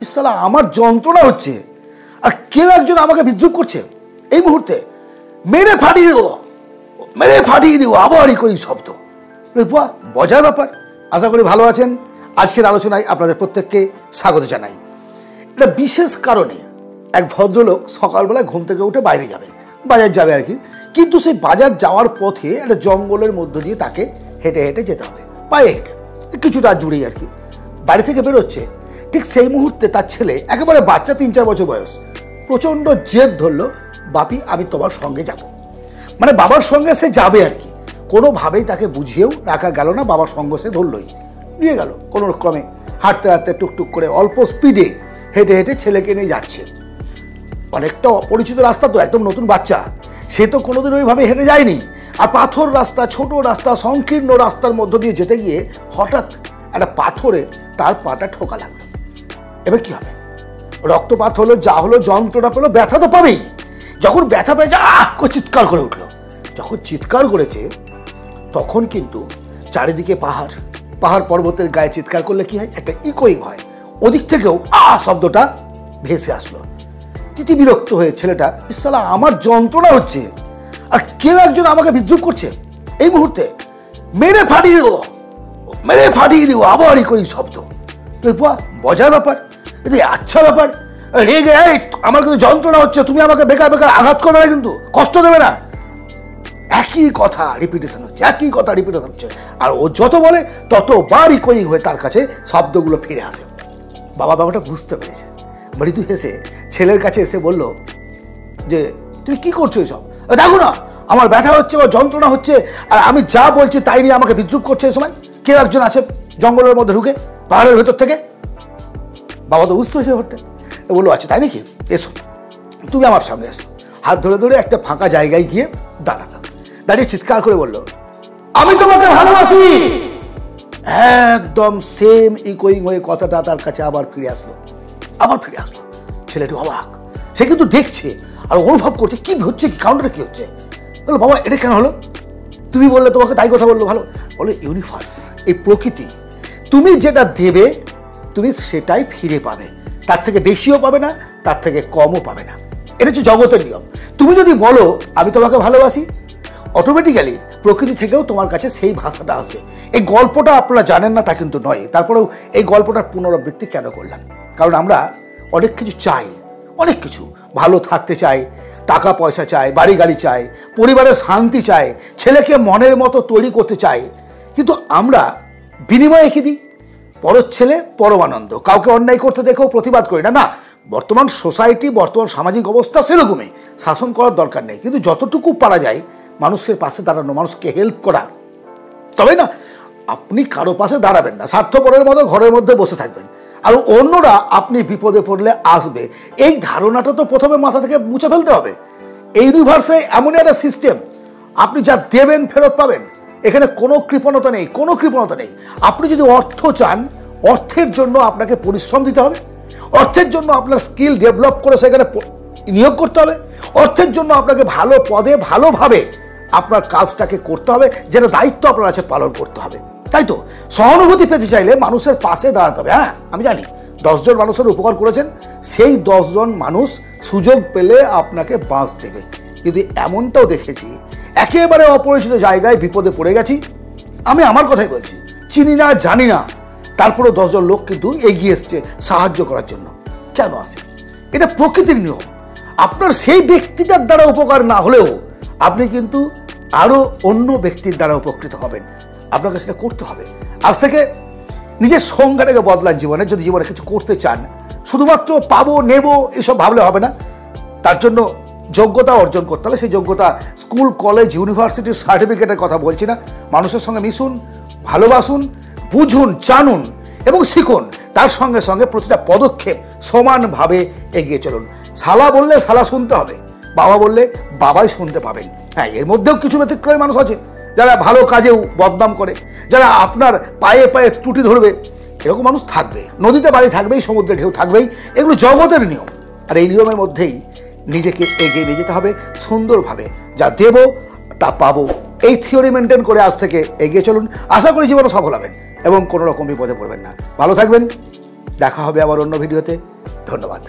ইসলা আমার যন্ত্রণা হচ্ছে আর কেউ একজন আমাকে বিদ্রুপ করছে এই মুহূর্তে মেরে ফাটিয়ে দেবো আবার এই শব্দ মজার ব্যাপার। আশা করি ভালো আছেন। আজকের আলোচনায় আপনাদের প্রত্যেককে স্বাগত জানাই। এটা বিশেষ কারণে এক ভদ্রলোক সকালবেলায় ঘুম থেকে উঠে বাইরে যাবে, বাজার যাবে আর কি, কিন্তু সেই বাজার যাওয়ার পথে একটা জঙ্গলের মধ্য দিয়ে তাকে হেঁটে হেঁটে যেতে হবে, পায়ে হেঁটে কিছুটা জুড়েই আর কি। বাড়ি থেকে বেরোচ্ছে, ঠিক সেই মুহূর্তে তার ছেলে, একেবারে বাচ্চা 3-4 বছর বয়স, প্রচণ্ড জেদ ধরলো, বাপি আমি তোমার সঙ্গে যাব। মানে বাবার সঙ্গে সে যাবে আর কি। কোনোভাবেই তাকে বুঝিয়েও রাখা গেল না, বাবার সঙ্গ সে ধরলই, নিয়ে গেল কোনো ক্রমে। হাঁটতে হাঁটতে টুকটুক করে অল্প স্পিডে হেঁটে হেঁটে ছেলেকে নিয়ে যাচ্ছে। অনেকটা অপরিচিত রাস্তা, তো একদম নতুন বাচ্চা, সে তো কোনোদিন ওইভাবে হেঁটে যায়নি। আর পাথর রাস্তা, ছোট রাস্তা, সংকীর্ণ রাস্তার মধ্য দিয়ে যেতে গিয়ে হঠাৎ একটা পাথরে তার পাটা ঠোকা লাগলো। এবার কি হবে? রক্তপাত হলো, যা হলো, যন্ত্রণা পেলো, ব্যথা তো পাবেই। যখন ব্যথা পেয়ে চিৎকার করে উঠলো। যখন চিৎকার করেছে তখন কিন্তু চারিদিকে পাহাড়, পাহাড় পর্বতের গায়ে চিৎকার করলে কি হয়, একটা ইকোয়িং হয়। ওদিক থেকেও শব্দটা ভেসে আসলো। তিতি বিরক্ত হয়ে ছেলেটা, ইসলা আমার যন্ত্রণা হচ্ছে আর কেউ একজন আমাকে বিদ্রুপ করছে এই মুহূর্তে মেরে ফাটিয়ে দেবো আবার এই শব্দ। মজার ব্যাপার, এটা আচ্ছা ব্যাপার। রেগে আমার কিন্তু যন্ত্রণা হচ্ছে, তুমি আমাকে বেকার বেকার আঘাত করবে না, কিন্তু কষ্ট দেবে না। একই কথা রিপিটেশন হচ্ছে, একই কথা রিপিটেশন হচ্ছে। আর ও যত বলে ততবার ইকোয়িং হয়ে তার কাছে শব্দগুলো ফিরে আসে। বাবা বাবাটা বুঝতে পেরেছে, মৃদু হেসে ছেলের কাছে এসে বলল যে তুমি কি করছো এসব? দেখো না আমার ব্যথা হচ্ছে, আমার যন্ত্রণা হচ্ছে, আর আমি যা বলছি তাই নিয়ে আমাকে বিদ্রুপ করছে। এই সময় কেউ একজন আছে জঙ্গলের মধ্যে ঢুকে, পাহাড়ের ভেতর থেকে। বাবা তো বুঝতে পেরেছে ব্যাপারটা, বললো আচ্ছা তাই নাকি, এসো তুমি আমার সামনে এসো। হাত ধরে ধরে একটা ফাঁকা জায়গায় গিয়ে দাঁড়ালাম, দাঁড়িয়ে চিৎকার করে বললো আমি তোমাকে ভালোবাসি। একদম সেম ইকোয়িং হয়ে কথাটা তার কাছে আবার ফিরে আসলো। ছেলেটি অবাক, সে কিন্তু দেখছে আর অনুভব করছে কি হচ্ছে, কি কাউন্টারে কি হচ্ছে। বলো বাবা এটা কেন হলো? তুমি বললে তোমাকে তাই কথা বললো, ভালো বলো। ইউনিভার্স, এই প্রকৃতি, তুমি যেটা দেবে তুমি সেটাই ফিরে পাবে, তার থেকে বেশিও পাবে না, তার থেকে কমও পাবে না। এটা হচ্ছে জগতের নিয়ম। তুমি যদি বলো আমি তোমাকে ভালোবাসি, অটোমেটিক্যালি প্রকৃতি থেকেও তোমার কাছে সেই ভাষাটা আসবে। এই গল্পটা আপনারা জানেন না তা কিন্তু নয়, তারপরেও এই গল্পটার পুনরাবৃত্তি কেন করলাম? কারণ আমরা অনেক কিছু চাই, অনেক কিছু, ভালো থাকতে চাই, টাকা পয়সা চাই, বাড়ি গাড়ি চাই, পরিবারের শান্তি চাই, ছেলেকে মনের মতো তৈরি করতে চাই, কিন্তু আমরা বিনিময়ে কি দিই? পরের ছেলে পরমানন্দ, কাউকে অন্যায় করতে দেখেও প্রতিবাদ করি না। না, বর্তমান সোসাইটি, বর্তমান সামাজিক অবস্থা সেরকমই, শাসন করার দরকার নেই, কিন্তু যতটুকু পারা যায় মানুষের পাশে দাঁড়ানো, মানুষকে হেল্প করা। তবে না আপনি কারো পাশে দাঁড়াবেন না, স্বার্থপরের মতো ঘরের মধ্যে বসে থাকবেন, আর অন্যরা আপনি বিপদে পড়লে আসবে, এই ধারণাটা তো প্রথমে মাথা থেকে মুছে ফেলতে হবে। এই ইউনিভার্সে এমন একটা সিস্টেম, আপনি যা দেবেন ফেরত পাবেন, এখানে কোনো কৃপণতা নেই, কোনো কৃপণতা নেই। আপনি যদি অর্থ চান, অর্থের জন্য আপনাকে পরিশ্রম দিতে হবে, অর্থের জন্য আপনার স্কিল ডেভেলপ করে সেখানে নিয়োগ করতে হবে, অর্থের জন্য আপনাকে ভালো পদে ভালোভাবে আপনার কাজটাকে করতে হবে, যেটা দায়িত্ব আপনার আছে পালন করতে হবে। তাই তো সহানুভূতি পেতে চাইলে মানুষের পাশে দাঁড়াতে হবে। হ্যাঁ আমি জানি 10 জন মানুষের উপকার করেছেন, সেই 10 জন মানুষ সুযোগ পেলে আপনাকে বাঁশ দেবে। কিন্তু এমনটাও দেখেছি, একেবারে অপরিচিত জায়গায় বিপদে পড়ে গেছি, আমি আমার কথাই বলছি, চিনি না জানি না, তারপরেও 10 জন লোক কিন্তু এগিয়ে এসছে সাহায্য করার জন্য। কেন আসে? এটা প্রকৃতির নিয়ম। আপনার সেই ব্যক্তিটার দ্বারা উপকার না হলেও আপনি কিন্তু আরো অন্য ব্যক্তির দ্বারা উপকৃত হবেন। আপনাকে সেটা করতে হবে। আজ থেকে নিজের সংজ্ঞাটাকে বদলান জীবনে। যদি জীবনে কিছু করতে চান, শুধুমাত্র পাবো নেবো এসব ভাবলে হবে না, তার জন্য যোগ্যতা অর্জন করতে হবে। সেই যোগ্যতা স্কুল, কলেজ, ইউনিভার্সিটির সার্টিফিকেটের কথা বলছি না। মানুষের সঙ্গে মিশুন, ভালোবাসুন, বুঝুন, জানুন এবং শিখুন। তার সঙ্গে সঙ্গে প্রতিটা পদক্ষেপ সমানভাবে এগিয়ে চলুন। শালা বললে শালা শুনতে হবে, বাবা বললে বাবাই শুনতে পাবেন। হ্যাঁ, এর মধ্যেও কিছু ব্যতিক্রমী মানুষ আছে যারা ভালো কাজেও বদনাম করে, যারা আপনার পায়ে পায়ে ত্রুটি ধরবে, এরকম মানুষ থাকবে। নদীতে বাড়ি থাকবেই, সমুদ্রে ঢেউ থাকবেই, এগুলো জগতের নিয়ম। আর এই নিয়মের মধ্যেই নিজেকে এগিয়ে নিয়ে যেতে হবে সুন্দরভাবে। যা দেব তা পাবো, এই থিওরি মেনটেন করে আজ থেকে এগিয়ে চলুন। আশা করি জীবনে সফল হবেন এবং কোনো রকম বিপদে পড়বেন না। ভালো থাকবেন, দেখা হবে আবার অন্য ভিডিওতে। ধন্যবাদ।